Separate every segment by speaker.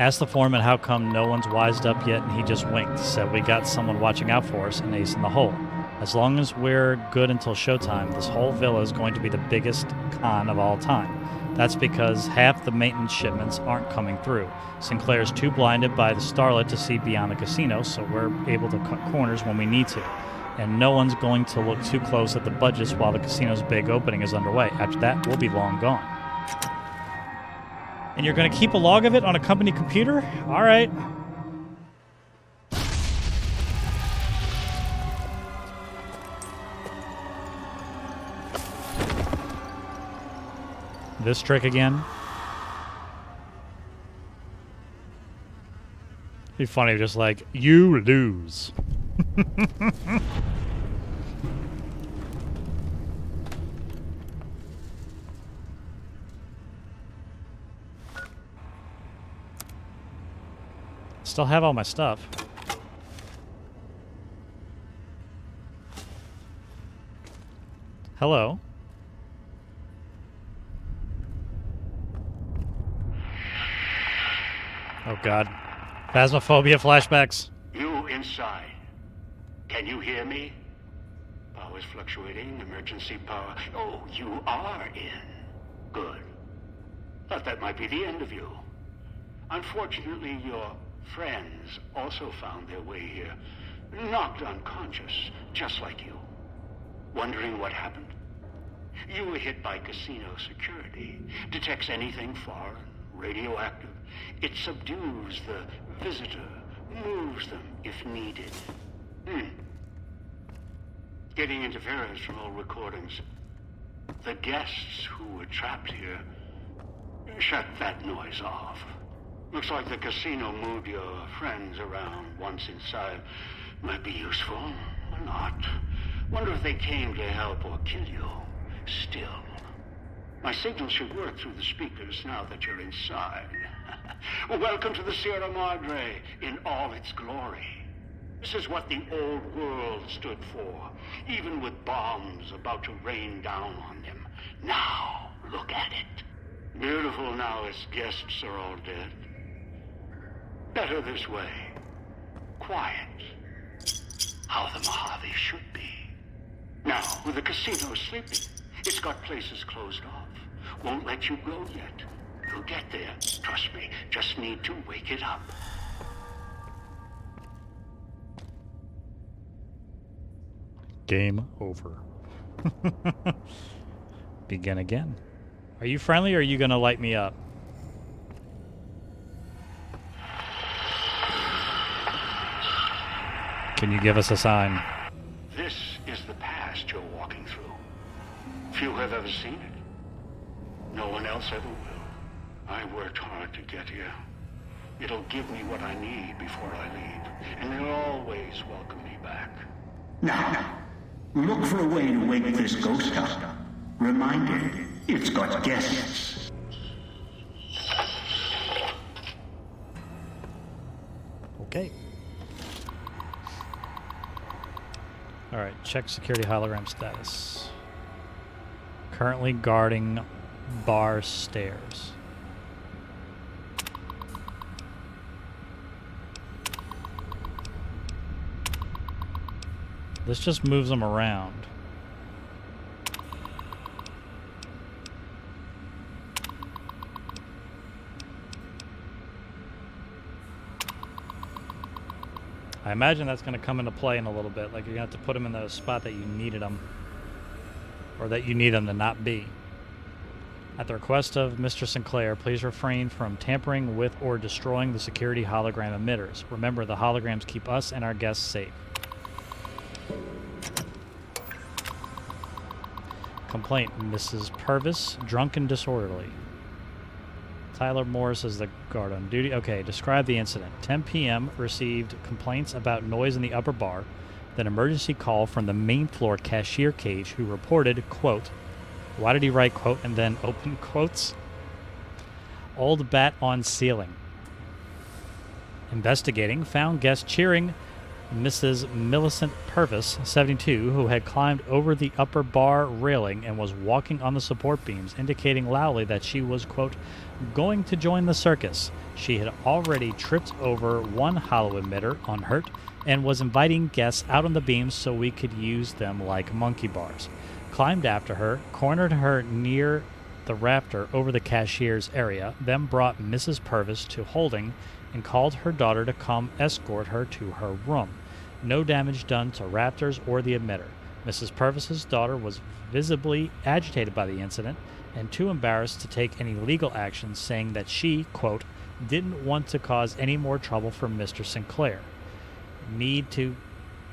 Speaker 1: Asked the foreman how come no one's wised up yet, and he just winked. Said we got someone watching out for us, an ace in the hole. As long as we're good until showtime, this whole villa is going to be the biggest con of all time. That's because half the maintenance shipments aren't coming through. Sinclair's too blinded by the starlight to see beyond the casino, so we're able to cut corners when we need to. And no one's going to look too close at the budgets while the casino's big opening is underway. After that, we'll be long gone. And you're going to keep a log of it on a company computer? All right. This trick again. It'd be funny, just like, you lose. Still have all my stuff. Hello. Oh God. Phasmophobia flashbacks.
Speaker 2: You inside. Can you hear me? Power's fluctuating. Emergency power. Oh, you are in. Good. Thought that might be the end of you. Unfortunately, your friends also found their way here. Knocked unconscious, just like you. Wondering what happened? You were hit by casino security. Detects anything foreign, radioactive. It subdues the visitor, moves them if needed. Getting interference from old recordings. The guests who were trapped here shut that noise off. Looks like the casino moved your friends around once inside. Might be useful, or not. Wonder if they came to help or kill you. Still. My signal should work through the speakers now that you're inside. Welcome to the Sierra Madre in all its glory. This is what the old world stood for, even with bombs about to rain down on them. Now, look at it. Beautiful now its guests are all dead. Better this way. Quiet. How the Mojave should be. Now, with the casino sleeping, it's got places closed off. Won't let you go yet. You'll get there. Trust me. Just need to wake it up.
Speaker 1: Game over. Begin again. Are you friendly or are you going to light me up? Can you give us a sign?
Speaker 2: This is the past you're walking through. Few have ever seen it. No one else ever will. I worked hard to get here. It'll give me what I need before I leave, and they'll always welcome me back.
Speaker 3: Now, look for a way to wake this ghost up. Remind it, it's got guests.
Speaker 1: Okay. Alright, check security hologram status. Currently guarding bar stairs. This just moves them around. I imagine that's going to come into play in a little bit. Like, you're going to have to put them in the spot that you needed them. Or that you need them to not be. At the request of Mr. Sinclair, please refrain from tampering with or destroying the security hologram emitters. Remember, the holograms keep us and our guests safe. Complaint, Mrs. Purvis, drunk and disorderly. Tyler Morris is the guard on duty. Okay, describe the incident. 10 p.m. received complaints about noise in the upper bar. Then emergency call from the main floor cashier cage who reported, quote, why did he write quote and then open quotes? Old bat on ceiling. Investigating, found guests cheering Mrs. Millicent Purvis, 72, who had climbed over the upper bar railing and was walking on the support beams, indicating loudly that she was, quote, going to join the circus. She had already tripped over one hollow emitter, unhurt, and was inviting guests out on the beams so we could use them like monkey bars. Climbed after her, cornered her near the raptor over the cashier's area, then brought Mrs. Purvis to holding and called her daughter to come escort her to her room. No damage done to raptors or the emitter. Mrs. Purvis's daughter was visibly agitated by the incident and too embarrassed to take any legal action, saying that she, quote, didn't want to cause any more trouble for Mr. Sinclair. Need to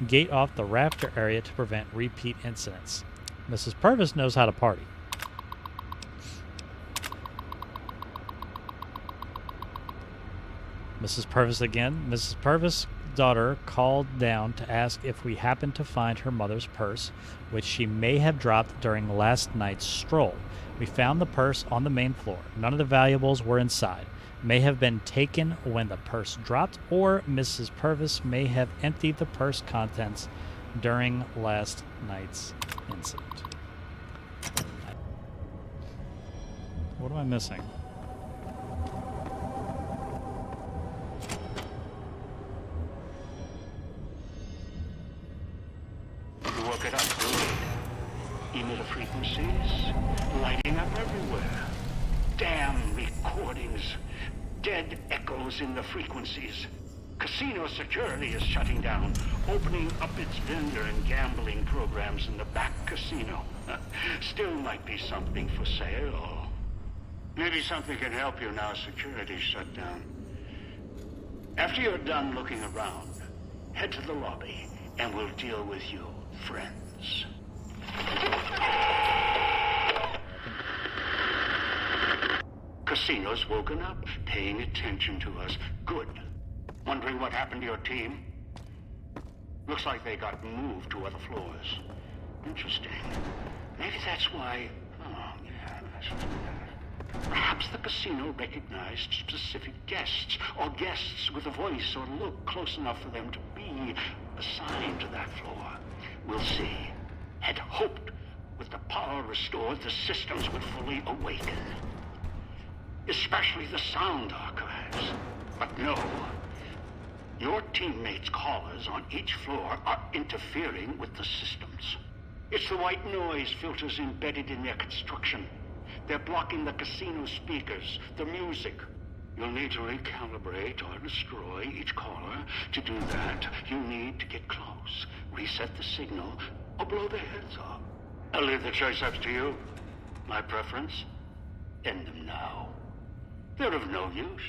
Speaker 1: gate off the raptor area to prevent repeat incidents. Mrs. Purvis knows how to party. Mrs. Purvis again. Mrs. Purvis' daughter called down to ask if we happened to find her mother's purse, which she may have dropped during last night's stroll. We found the purse on the main floor. None of the valuables were inside. May have been taken when the purse dropped, or Mrs. Purvis may have emptied the purse contents during last night's incident. What am I missing?
Speaker 2: Woke it up good. Emitter frequencies lighting up everywhere. Damn recordings. Dead echoes in the frequencies. Casino security is shutting down, opening up its vendor and gambling programs in the back casino. Still might be something for sale. Maybe something can help you now security's shut down. After you're done looking around, head to the lobby and we'll deal with you, friends. Casino's woken up, paying attention to us. Good. Wondering what happened to your team? Looks like they got moved to other floors. Interesting. Maybe that's why... Oh, yeah. Perhaps the casino recognized specific guests, or guests with a voice or look close enough for them to be assigned to that floor. We'll see. Had hoped with the power restored, the systems would fully awaken. Especially the sound archives. But no. Your teammates' callers on each floor are interfering with the systems. It's the white noise filters embedded in their construction. They're blocking the casino speakers, the music. You'll need to recalibrate or destroy each caller. To do that, you need to get close, reset the signal, or blow their heads off. I'll leave the choice up to you. My preference? End them now. They're of no use.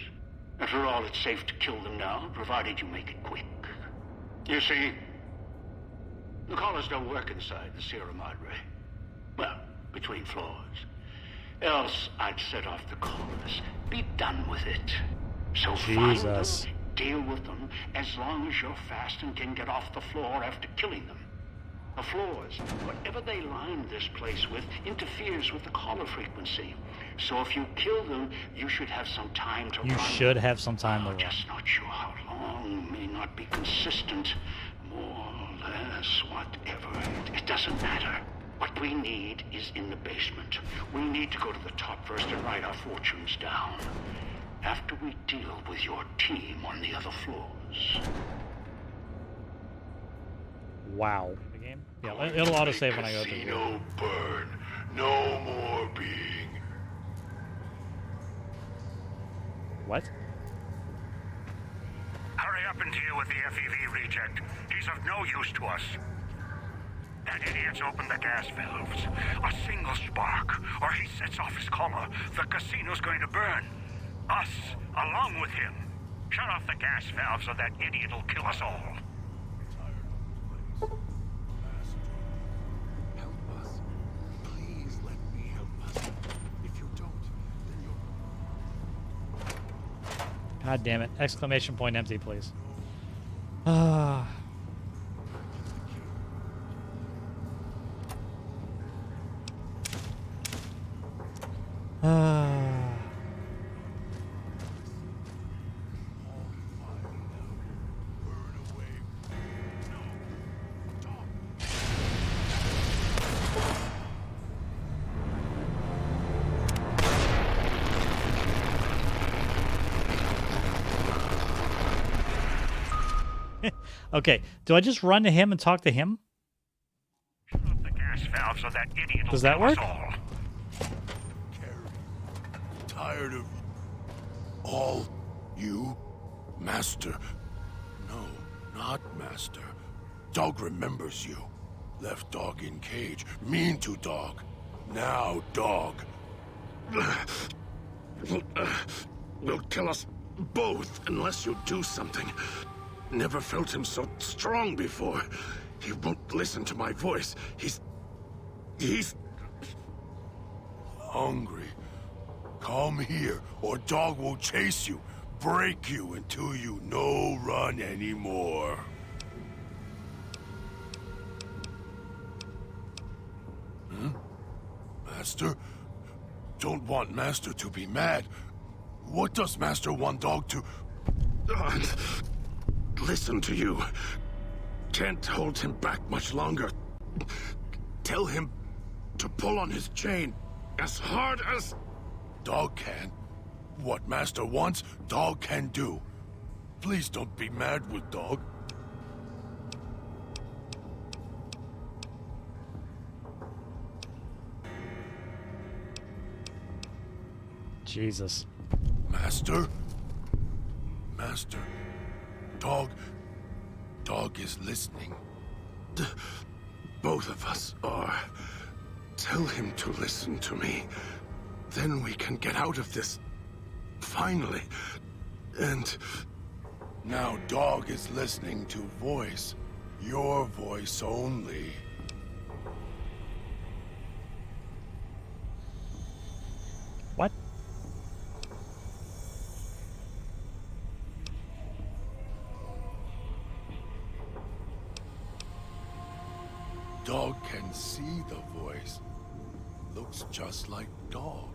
Speaker 2: After all, it's safe to kill them now, provided you make it quick. You see, the callers don't work inside the Sierra Madre. Well, between floors. Else, I'd set off the callers. Be done with it. So find them, deal with them, as long as you're fast and can get off the floor after killing them. The floors, whatever they line this place with, interferes with the caller frequency. So if you kill them, you should have some time to run.
Speaker 1: You should have some time to run.
Speaker 2: Just not sure how long. May not be consistent. More or less, whatever. It doesn't matter. What we need is in the basement. We need to go to the top first and write our fortunes down. After we deal with your team on the other floors.
Speaker 1: Wow. The game? Yeah, it'll autosave when I go through.
Speaker 4: Casino burn. No more being.
Speaker 1: What?
Speaker 5: Hurry up and deal with the FEV reject. He's of no use to us. That idiot's opened the gas valves. A single spark, or he sets off his collar. The casino's going to burn. Us, along with him. Shut off the gas valves or that idiot will kill us all.
Speaker 4: Help us. Please let me help us. If you don't, then you'll...
Speaker 1: God damn it. Exclamation point empty, please. Ah. Okay, do I just run to him and talk to him?
Speaker 5: Shut off the gas valves or that idiot will
Speaker 1: Does that
Speaker 5: kill us
Speaker 1: work?
Speaker 5: all.
Speaker 4: Carrie, tired of all you, Master. No, not Master. Dog remembers you. Left Dog in cage. Mean to Dog. Now Dog. Will kill us both unless you do something. Never felt him so strong before. He won't listen to my voice. He's hungry. Come here, or Dog will chase you, break you until you no run anymore. Master? Don't want Master to be mad. What does Master want Dog to... listen to you. Can't hold him back much longer. Tell him to pull on his chain as hard as... Dog can. What Master wants, Dog can do. Please don't be mad with Dog.
Speaker 1: Jesus.
Speaker 4: Master? Master. Dog is listening. Both of us are. Tell him to listen to me. Then we can get out of this. Finally. And now Dog is listening to voice. Your voice only.
Speaker 1: What?
Speaker 4: Dog can see the voice. Looks just like Dog.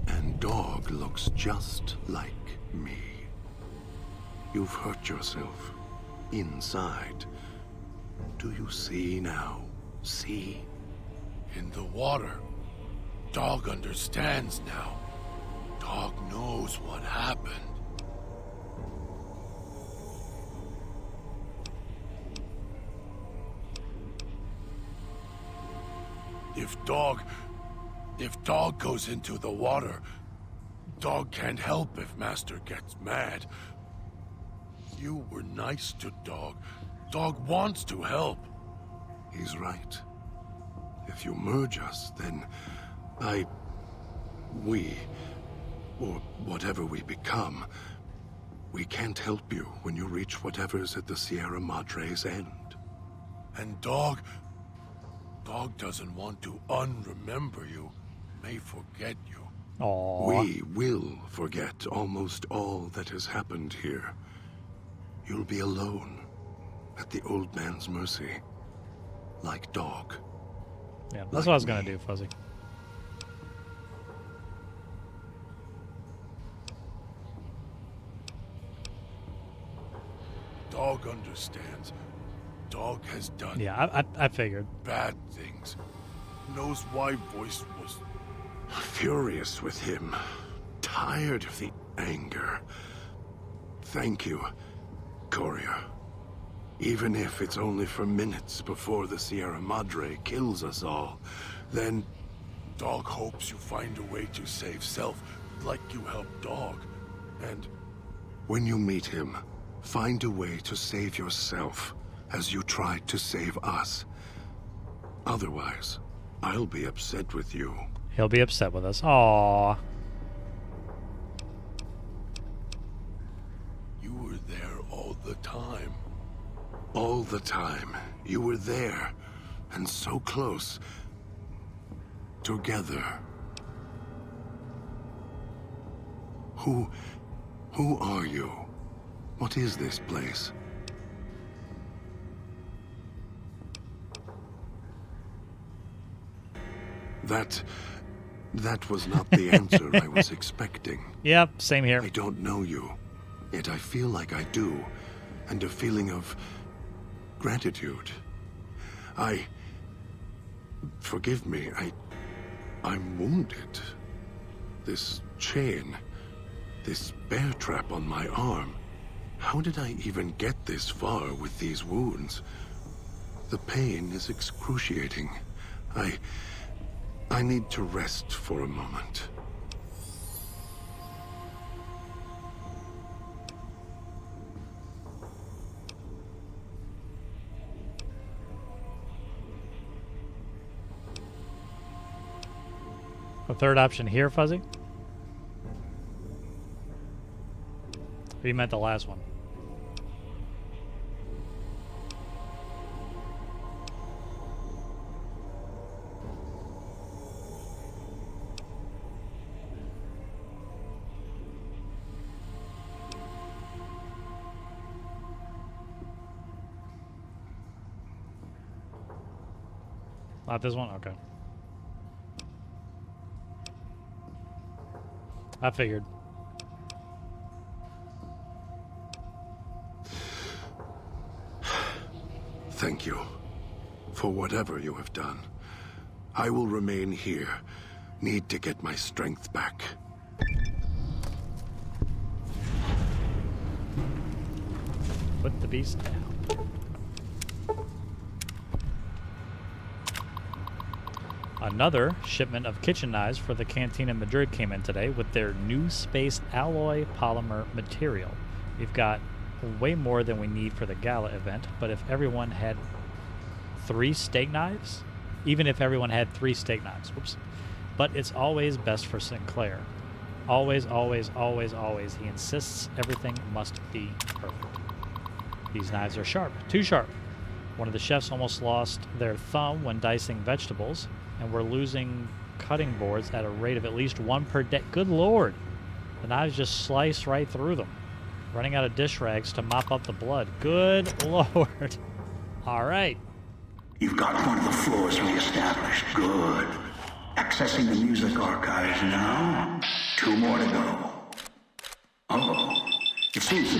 Speaker 4: And Dog looks just like me. You've hurt yourself. Inside. Do you see now? See? In the water. Dog understands now. Dog knows what happened. If Dog goes into the water, Dog can't help if Master gets mad. You were nice to Dog. Dog wants to help. He's right. If you merge us, then we, or whatever we become, we can't help you when you reach whatever's at the Sierra Madre's end. And Dog doesn't want to unremember you, may forget you.
Speaker 1: Aww.
Speaker 4: We will forget almost all that has happened here. You'll be alone, at the old man's mercy, like Dog.
Speaker 1: Yeah, that's
Speaker 4: Like
Speaker 1: what I was gonna
Speaker 4: me.
Speaker 1: do, Fuzzy.
Speaker 4: Dog understands. Dog has done
Speaker 1: Yeah, I figured.
Speaker 4: bad things. Knows why Voice was furious with him. Tired of the anger. Thank you, Courier. Even if it's only for minutes before the Sierra Madre kills us all, then Dog hopes you find a way to save self, like you helped Dog. And when you meet him, find a way to save yourself, as you tried to save us. Otherwise, I'll be upset with you.
Speaker 1: He'll be upset with us. Aww.
Speaker 4: You were there all the time. All the time. You were there, and so close. Together. Who are you? What is this place? That was not the answer I was expecting.
Speaker 1: Yep, same here.
Speaker 4: I don't know you, yet I feel like I do, and a feeling of gratitude. Forgive me, I'm wounded. This chain, this bear trap on my arm, How did I even get this far with these wounds? The pain is excruciating. I need to rest for a moment.
Speaker 1: A third option here, Fuzzy? Or you meant the last one? Not this one? Okay. I figured.
Speaker 4: Thank you for whatever you have done. I will remain here. Need to get my strength back.
Speaker 1: Put the beast down. Another shipment of kitchen knives for the Cantina Madrid came in today with their new space alloy polymer material. We've got way more than we need for the gala event, but if everyone had 3 steak knives, even if everyone had 3 steak knives, whoops. But it's always best for Sinclair. Always, always, always, always. He insists everything must be perfect. These knives are sharp, too sharp. One of the chefs almost lost their thumb when dicing vegetables, and we're losing cutting boards at a rate of at least 1 per day. Good Lord. The knives just slice right through them. Running out of dish rags to mop up the blood. Good Lord. All right.
Speaker 3: You've got one of the floors reestablished. Good. Accessing the music archives now. 2 more to go. Oh, it seems...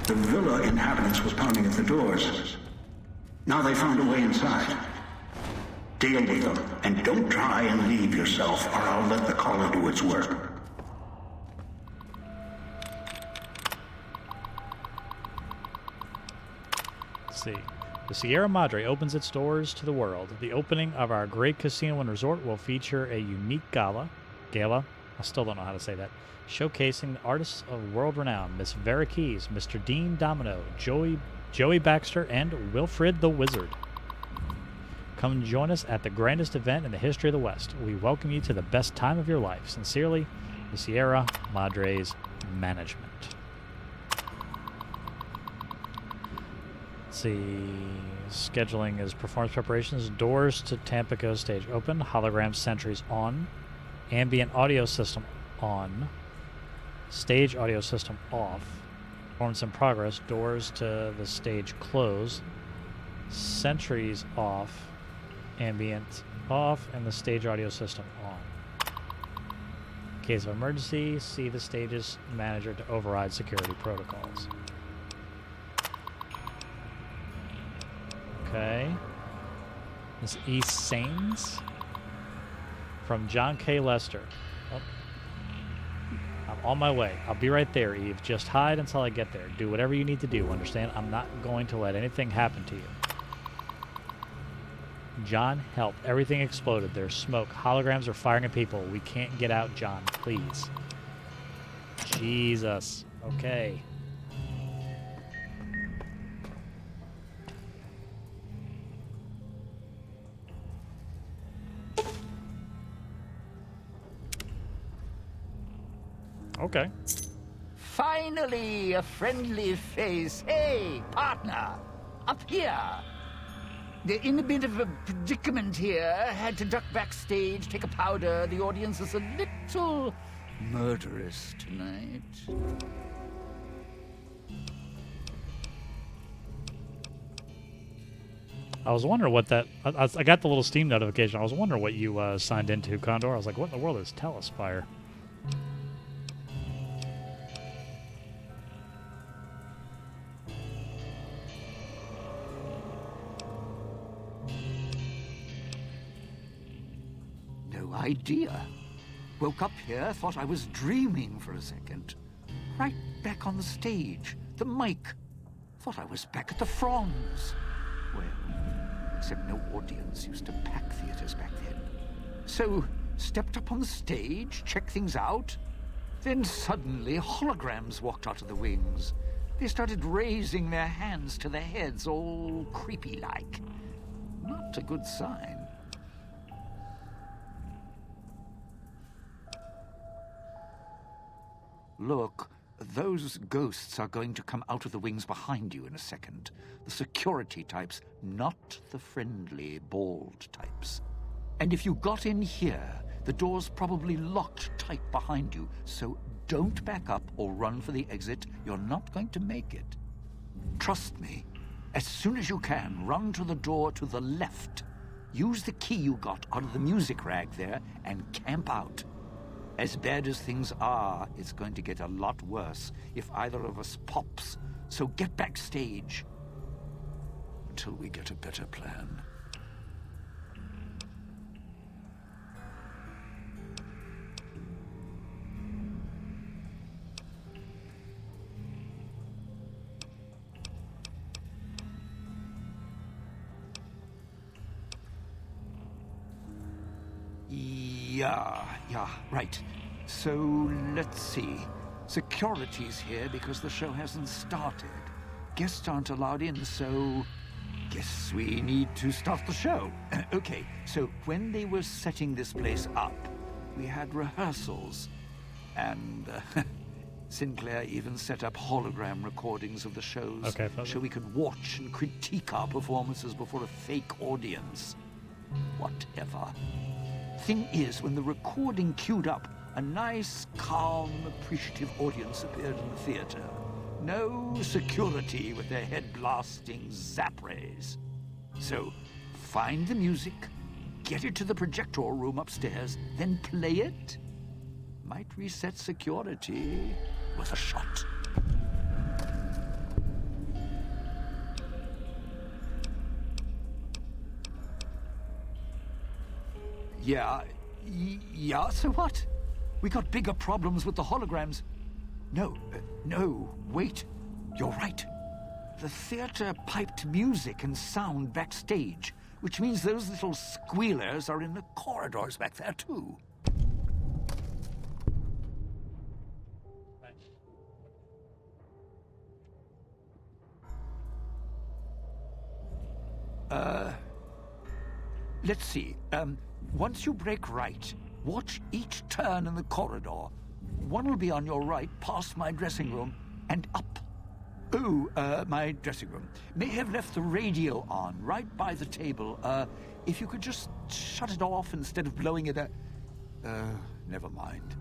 Speaker 3: The villa inhabitants were pounding at the doors. Now they found a way inside. Deal with them, and don't try and leave yourself, or I'll let the collar do its work.
Speaker 1: Let's see. The Sierra Madre opens its doors to the world. The opening of our great casino and resort will feature a unique gala, I still don't know how to say that, showcasing the artists of world renown, Miss Vera Keys, Mr. Dean Domino, Joey Baxter, and Wilfred the Wizard. Come join us at the grandest event in the history of the West. We welcome you to the best time of your life. Sincerely, the Sierra Madre's management. Let's see. Scheduling is performance preparations. Doors to Tampico stage open. Hologram sentries on. Ambient audio system on. Stage audio system off. Performance in progress. Doors to the stage close. Sentries off. Ambient off. And the stage audio system on. In case of emergency, see the stage's manager to override security protocols. Okay. This East Sains from John K. Lester. Oh. I'm on my way. I'll be right there, Eve. Just hide until I get there. Do whatever you need to do, understand? I'm not going to let anything happen to you. John, help. Everything exploded. There's smoke. Holograms are firing at people. We can't get out, John. Please. Jesus. Okay. Okay.
Speaker 6: Finally, a friendly face. Hey, partner, up here. They're in a bit of a predicament here. Had to duck backstage, take a powder. The audience is a little murderous tonight.
Speaker 1: I was wondering what that... I got the little Steam notification. I was wondering what you signed into, Condor. I was like, what in the world is Telespire?
Speaker 6: No idea. Woke up here, thought I was dreaming for a second. Right back on the stage, the mic. Thought I was back at the Fronds. Well, except no audience used to pack theaters back then. So, stepped up on the stage, checked things out. Then suddenly, holograms walked out of the wings. They started raising their hands to their heads, all creepy-like. Not a good sign. Look, those ghosts are going to come out of the wings behind you in a second. The security types, not the friendly, bald types. And if you got in here, the door's probably locked tight behind you, so don't back up or run for the exit. You're not going to make it. Trust me. As soon as you can, run to the door to the left. Use the key you got out of the music rag there and camp out. As bad as things are, it's going to get a lot worse if either of us pops. So get backstage. Until we get a better plan. Yeah, right. So, let's see. Security's here because the show hasn't started. Guests aren't allowed in, so... guess we need to start the show. Okay, so when they were setting this place up, we had rehearsals. And Sinclair even set up hologram recordings of the shows so we could watch and critique our performances before a fake audience. Whatever. Thing is, when the recording queued up, a nice, calm, appreciative audience appeared in the theater. No security with their head blasting zap rays. So, find the music, get it to the projector room upstairs, then play it. Might reset security with a shot. Yeah, so what? We got bigger problems with the holograms. No, wait. You're right. The theater piped music and sound backstage, which means those little squealers are in the corridors back there, too. Let's see. Once you break right, watch each turn in the corridor. One will be on your right, past my dressing room, and up. My dressing room. May have left the radio on, right by the table. If you could just shut it off instead of blowing it out. Never mind.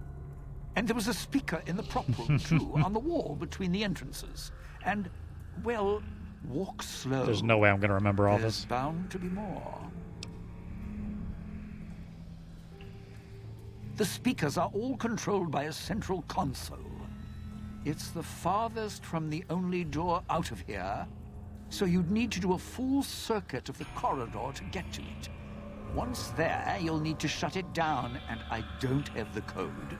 Speaker 6: And there was a speaker in the prop room, too, on the wall between the entrances. And, well, walk slow.
Speaker 1: There's no way I'm going to remember all
Speaker 6: There's
Speaker 1: this.
Speaker 6: bound to be more. The speakers are all controlled by a central console. It's the farthest from the only door out of here, so you'd need to do a full circuit of the corridor to get to it. Once there, you'll need to shut it down, and I don't have the code.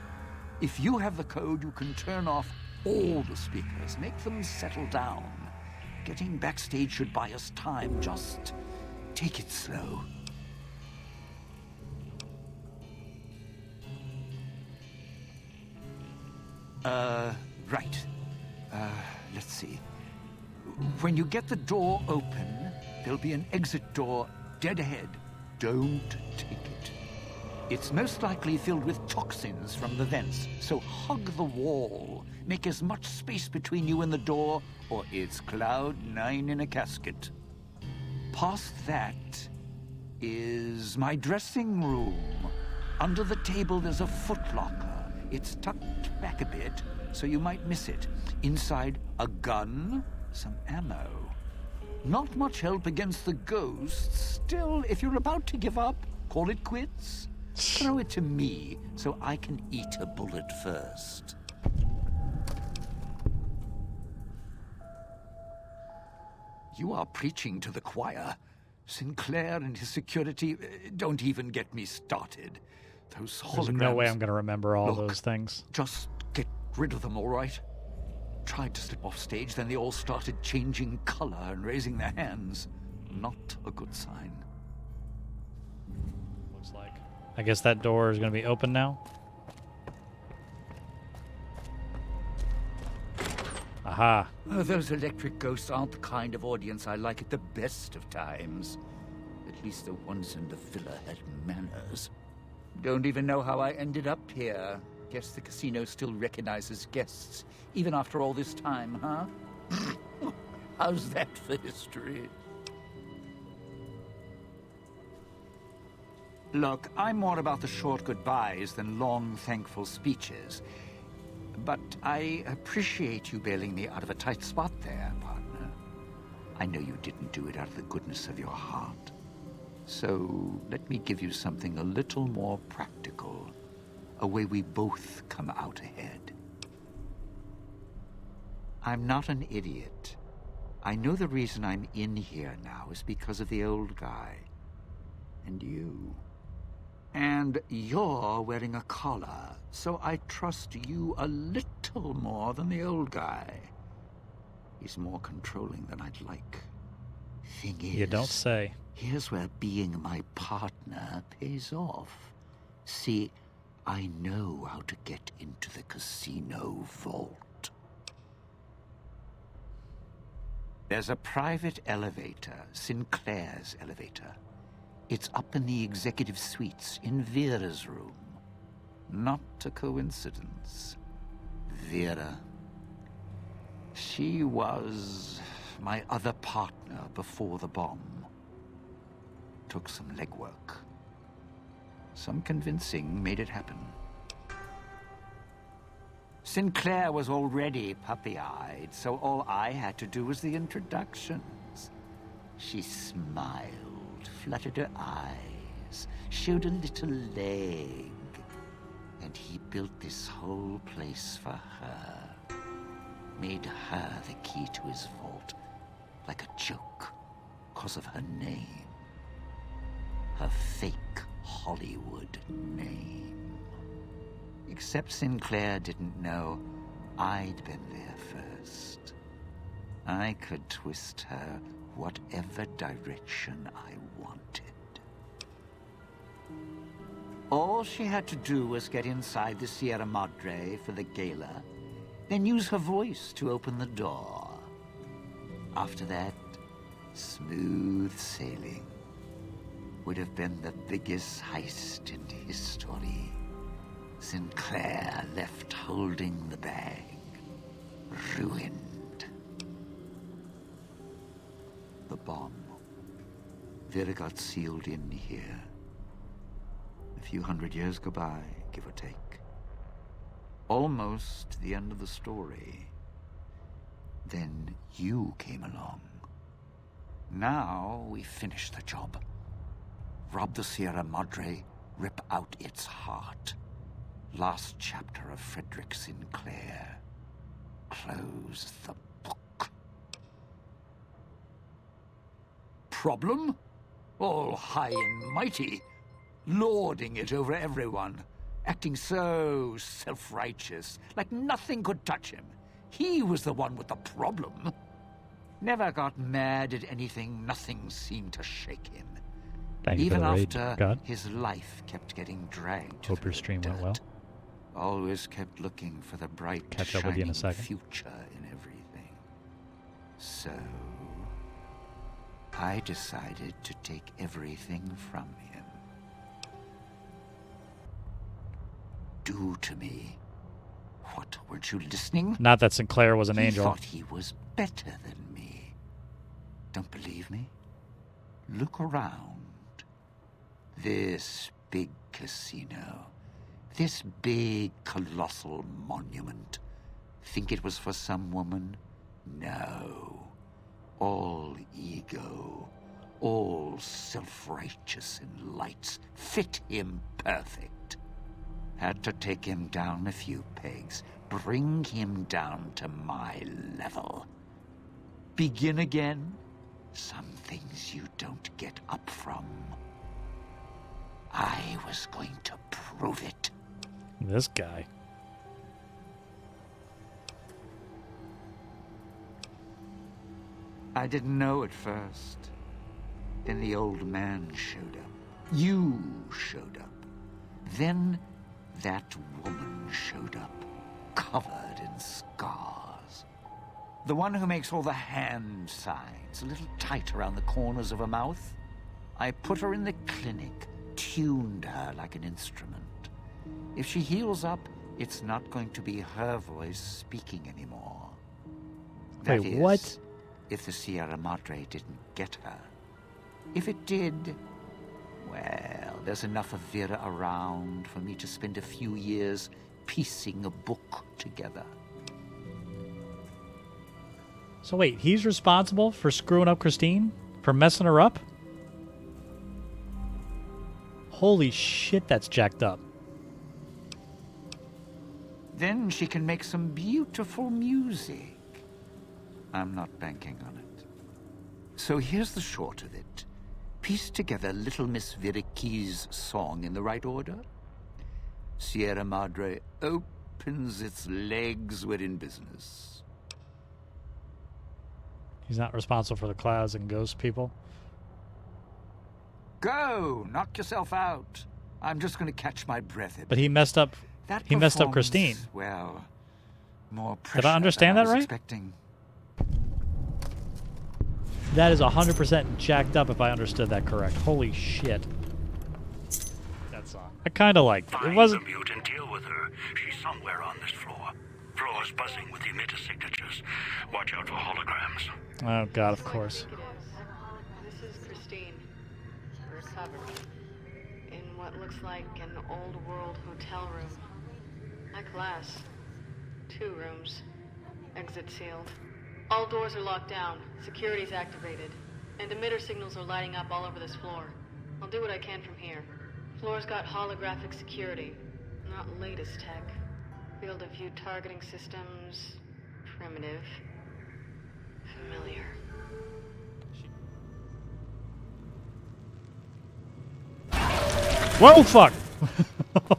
Speaker 6: If you have the code, you can turn off all the speakers, make them settle down. Getting backstage should buy us time. Just take it slow. Right. Let's see. When you get the door open, there'll be an exit door dead ahead. Don't take it. It's most likely filled with toxins from the vents, so hug the wall. Make as much space between you and the door, or it's Cloud 9 in a casket. Past that is my dressing room. Under the table there's a footlocker. It's tucked back a bit, so you might miss it. Inside, a gun, some ammo. Not much help against the ghosts. Still, if you're about to give up, call it quits. Throw it to me, so I can eat a bullet first. You are preaching to the choir. Sinclair and his security, don't even get me started. Those
Speaker 1: There's
Speaker 6: holograms.
Speaker 1: no way I'm going to remember all
Speaker 6: Look,
Speaker 1: those things.
Speaker 6: Just get rid of them, all right? Tried to slip off stage, then they all started changing color and raising their hands. Not a good sign.
Speaker 1: Looks like. I guess that door is going to be open now. Aha.
Speaker 6: Oh, those electric ghosts aren't the kind of audience I like at the best of times. At least the ones in the villa had manners. Don't even know how I ended up here. Guess the casino still recognizes guests, even after all this time, huh? How's that for history? Look, I'm more about the short goodbyes than long, thankful speeches. But I appreciate you bailing me out of a tight spot there, partner. I know you didn't do it out of the goodness of your heart. So let me give you something a little more practical. A way we both come out ahead. I'm not an idiot. I know the reason I'm in here now is because of the old guy. And you. And you're wearing a collar, so I trust you a little more than the old guy. He's more controlling than I'd like. Thing is,
Speaker 1: You don't say.
Speaker 6: here's where being my partner pays off. See, I know how to get into the casino vault. There's a private elevator, Sinclair's elevator. It's up in the executive suites in Vera's room. Not a coincidence. Vera. She was my other partner before the bomb. Took some legwork. Some convincing made it happen. Sinclair was already puppy-eyed, so all I had to do was the introductions. She smiled, fluttered her eyes, showed a little leg, and he built this whole place for her. Made her the key to his vault, like a joke, 'cause of her name. Her fake Hollywood name. Except Sinclair didn't know I'd been there first. I could twist her whatever direction I wanted. All she had to do was get inside the Sierra Madre for the gala, then use her voice to open the door. After that, smooth sailing. Would have been the biggest heist in history. Sinclair left holding the bag, ruined. The bomb. Vera got sealed in here. A few hundred years go by, give or take. Almost the end of the story. Then you came along. Now we finish the job. Rob the Sierra Madre, rip out its heart. Last chapter of Frederick Sinclair. Close the book. Problem? All high and mighty, lording it over everyone, acting so self-righteous, like nothing could touch him. He was the one with the problem. Never got mad at anything, nothing seemed to shake him.
Speaker 1: Thank you
Speaker 6: Even
Speaker 1: for the raid,
Speaker 6: after
Speaker 1: God.
Speaker 6: his life kept getting dragged.
Speaker 1: Hope your
Speaker 6: through
Speaker 1: stream
Speaker 6: the
Speaker 1: went well.
Speaker 6: dirt. Always kept looking for the bright,
Speaker 1: Catch up with you in a
Speaker 6: shining
Speaker 1: second.
Speaker 6: future in everything. So, I decided to take everything from him. Do to me. What, weren't you listening?
Speaker 1: Not that Sinclair was an
Speaker 6: He
Speaker 1: angel.
Speaker 6: thought he was better than me. Don't believe me? Look around. This big casino. This big, colossal monument. Think it was for some woman? No. All ego. All self-righteous and lights. Fit him perfect. Had to take him down a few pegs. Bring him down to my level. Begin again. Some things you don't get up from. I was going to Prove it.
Speaker 1: This guy.
Speaker 6: I didn't know at first. Then the old man showed up. You showed up. Then that woman showed up, covered in scars. The one who makes all the hand signs, a little tight around the corners of her mouth. I put her in the clinic, tuned her like an instrument. If she heals up, it's not going to be her voice speaking anymore. That
Speaker 1: Wait,
Speaker 6: is,
Speaker 1: what?
Speaker 6: if the Sierra Madre didn't get her. If it did, well, there's enough of Vera around for me to spend a few years piecing a book together.
Speaker 1: So wait, he's responsible for screwing up Christine? For messing her up? Holy shit, that's jacked up.
Speaker 6: Then she can make some beautiful music. I'm not banking on it. So here's the short of it. Piece together Little Miss Viriki's song in the right order. Sierra Madre opens its legs, we're in business.
Speaker 1: He's not responsible for the clouds and ghost people.
Speaker 6: Go! Knock yourself out. I'm just going to catch my breath a bit.
Speaker 1: But he messed up.
Speaker 6: That
Speaker 1: He messed up
Speaker 6: performance,
Speaker 1: Christine.
Speaker 6: Well, more pressure
Speaker 1: Did I understand
Speaker 6: than
Speaker 1: that
Speaker 6: I was
Speaker 1: right?
Speaker 6: Expecting.
Speaker 1: That is 100% jacked up if I understood that correct. Holy shit. That song. I kind of liked it. It
Speaker 5: Find
Speaker 1: wasn't.
Speaker 5: the mute and deal with her. She's somewhere on this floor. Floor's buzzing with emitter signatures. Watch out for holograms.
Speaker 1: Oh god, of course.
Speaker 7: This is Christine. Recovered. In what looks like an old world hotel room. High class. 2 rooms. Exit sealed. All doors are locked down. Security's activated. And emitter signals are lighting up all over this floor. I'll do what I can from here. Floor's got holographic security. Not latest tech. Field of view targeting systems. Primitive. Familiar.
Speaker 1: Whoa, fuck!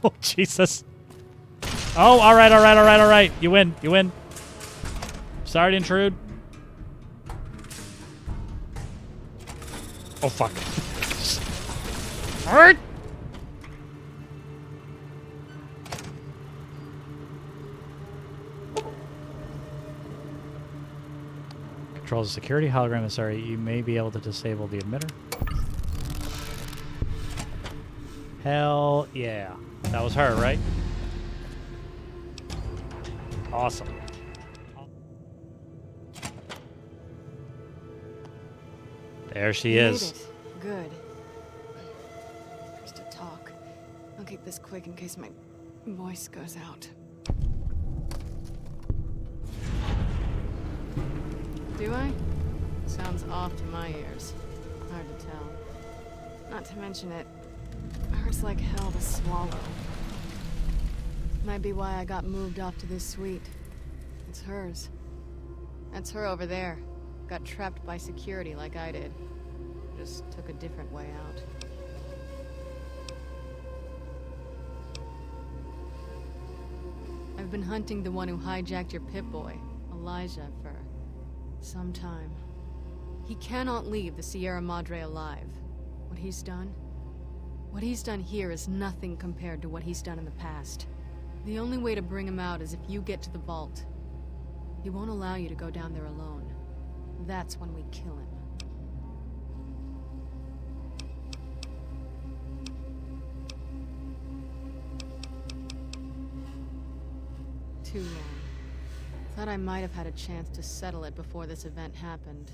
Speaker 1: Oh, Jesus. Oh, alright. You win. Sorry to intrude. Oh, fuck. Alright! Controls the security hologram. Sorry, you may be able to disable the emitter. Hell yeah. That was her, right? Awesome. There she
Speaker 7: You
Speaker 1: is.
Speaker 7: made it. Good. First to talk. I'll keep this quick in case my voice goes out. Do I? Sounds off to my ears. Hard to tell. Not to mention it hurts like hell to swallow. Might be why I got moved off to this suite. It's hers. That's her over there. Got trapped by security like I did. Just took a different way out. I've been hunting the one who hijacked your Pip-Boy, Elijah, for some time. He cannot leave the Sierra Madre alive. What he's done here is nothing compared to what he's done in the past. The only way to bring him out is if you get to the vault. He won't allow you to go down there alone. That's when we kill him. Too long. Thought I might have had a chance to settle it before this event happened.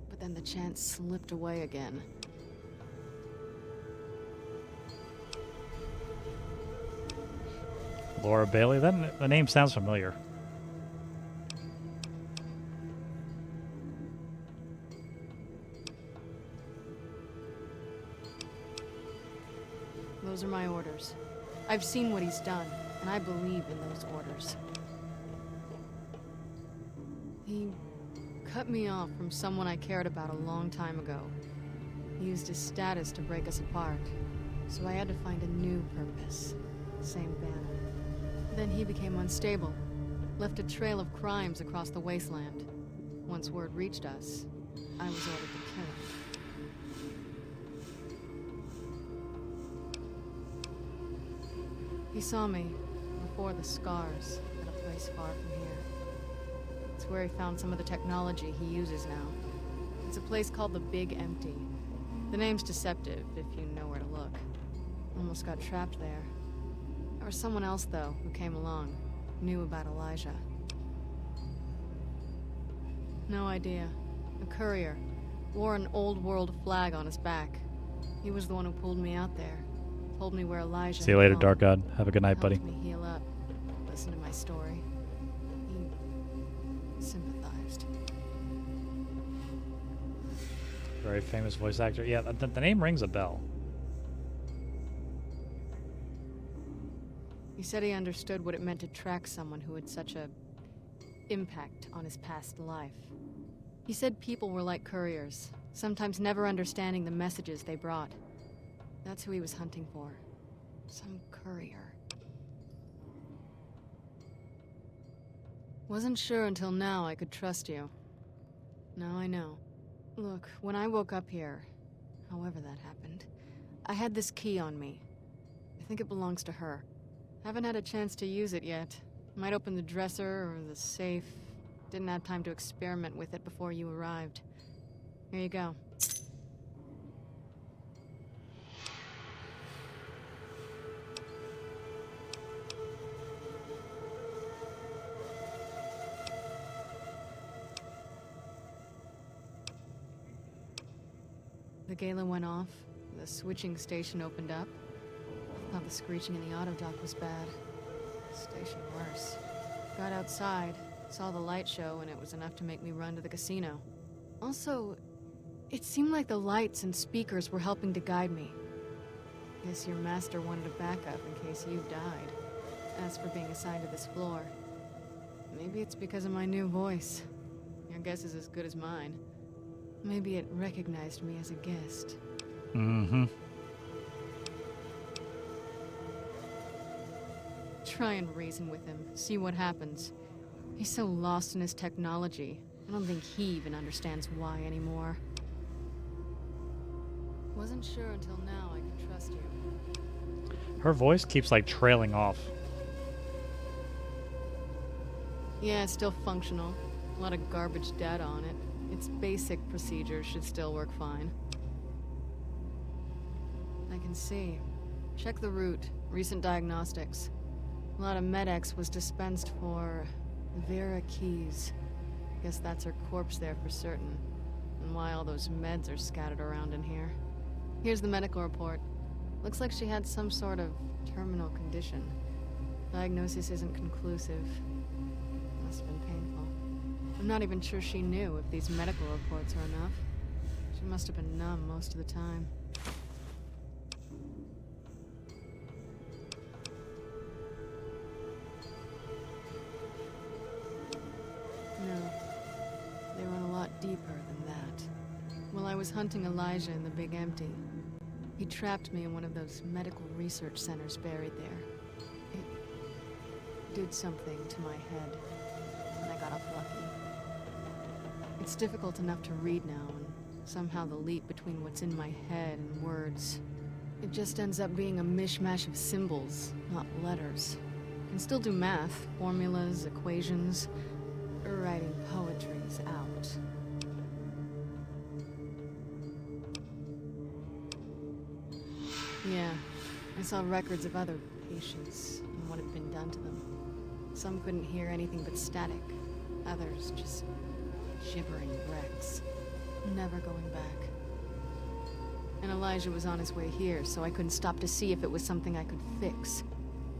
Speaker 7: But then the chance slipped away again.
Speaker 1: Laura Bailey. The name sounds familiar.
Speaker 7: Those are my orders. I've seen what he's done, and I believe in those orders. He cut me off from someone I cared about a long time ago. He used his status to break us apart, so I had to find a new purpose.
Speaker 8: same banner. Then he became unstable, left a trail of crimes across the wasteland. Once word reached us, I was ordered to kill him. He saw me before the scars at a place far from here. It's where he found some of the technology he uses now. It's a place called the Big Empty. The name's deceptive, if you know where to look. Almost got trapped there. There was someone else, though, who came along. Knew about Elijah. No idea. A courier. Wore an old world flag on his back. He was the one who pulled me out there. Told me where Elijah
Speaker 1: See you later,
Speaker 8: had
Speaker 1: Dark
Speaker 8: gone.
Speaker 1: God. Have a good night, buddy.
Speaker 8: Helped me heal up. Listen to my story. He sympathized.
Speaker 1: Very famous voice actor. Yeah, the name rings a bell.
Speaker 8: He said he understood what it meant to track someone who had such a impact on his past life. He said people were like couriers, sometimes never understanding the messages they brought. That's who he was hunting for. Some courier. Wasn't sure until now I could trust you. Now I know. Look, when I woke up here, however that happened, I had this key on me. I think it belongs to her. Haven't had a chance to use it yet. Might open the dresser or the safe. Didn't have time to experiment with it before you arrived. Here you go. The gala went off. The switching station opened up. Thought the screeching in the auto dock was bad. Station worse. Got outside, saw the light show, and it was enough to make me run to the casino. Also, it seemed like the lights and speakers were helping to guide me. Guess your master wanted a backup in case you died. As for being assigned to this floor, maybe it's because of my new voice. Your guess is as good as mine. Maybe it recognized me as a guest.
Speaker 1: Mm-hmm.
Speaker 8: Try and reason with him, see what happens. He's so lost in his technology, I don't think he even understands why anymore. Wasn't sure until now I could trust you.
Speaker 1: Her voice keeps like trailing off.
Speaker 8: Yeah, it's still functional. A lot of garbage data on it. Its basic procedures should still work fine. I can see. Check the route. Recent diagnostics. A lot of Med-X was dispensed for Vera Keys. Guess that's her corpse there for certain. And why all those meds are scattered around in here. Here's the medical report. Looks like she had some sort of terminal condition. Diagnosis isn't conclusive. Must have been painful. I'm not even sure she knew if these medical reports are enough. She must have been numb most of the time. No. They run a lot deeper than that. While I was hunting Elijah in the Big Empty, he trapped me in one of those medical research centers buried there. It did something to my head, and I got off lucky. It's difficult enough to read now, and somehow the leap between what's in my head and words, it just ends up being a mishmash of symbols, not letters. Can still do math, formulas, equations, writing poetry's out. Yeah, I saw records of other patients and what had been done to them. Some couldn't hear anything but static. Others just gibbering wrecks. Never going back. And Elijah was on his way here, so I couldn't stop to see if it was something I could fix.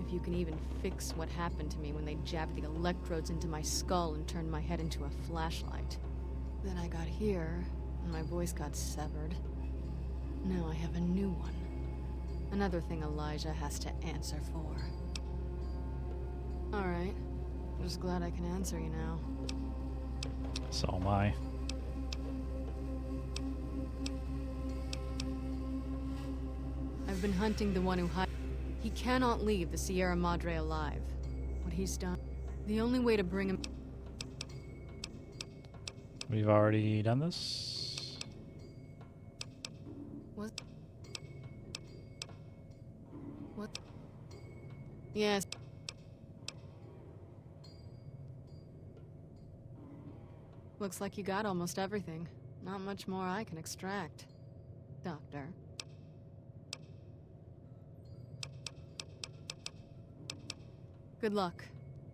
Speaker 8: If you can even fix what happened to me when they jabbed the electrodes into my skull and turned my head into a flashlight. Then I got here, and my voice got severed. Now I have a new one. Another thing Elijah has to answer for. Alright. Just glad I can answer you now.
Speaker 1: So am I.
Speaker 8: I've been hunting the one who He cannot leave the Sierra Madre alive. What he's done... The only way to bring him...
Speaker 1: We've already done this.
Speaker 8: What? What? Yes. Looks like you got almost everything. Not much more I can extract, Doctor. Good luck.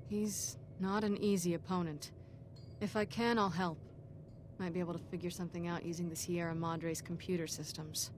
Speaker 8: He's not an easy opponent. If I can, I'll help. Might be able to figure something out using the Sierra Madre's computer systems.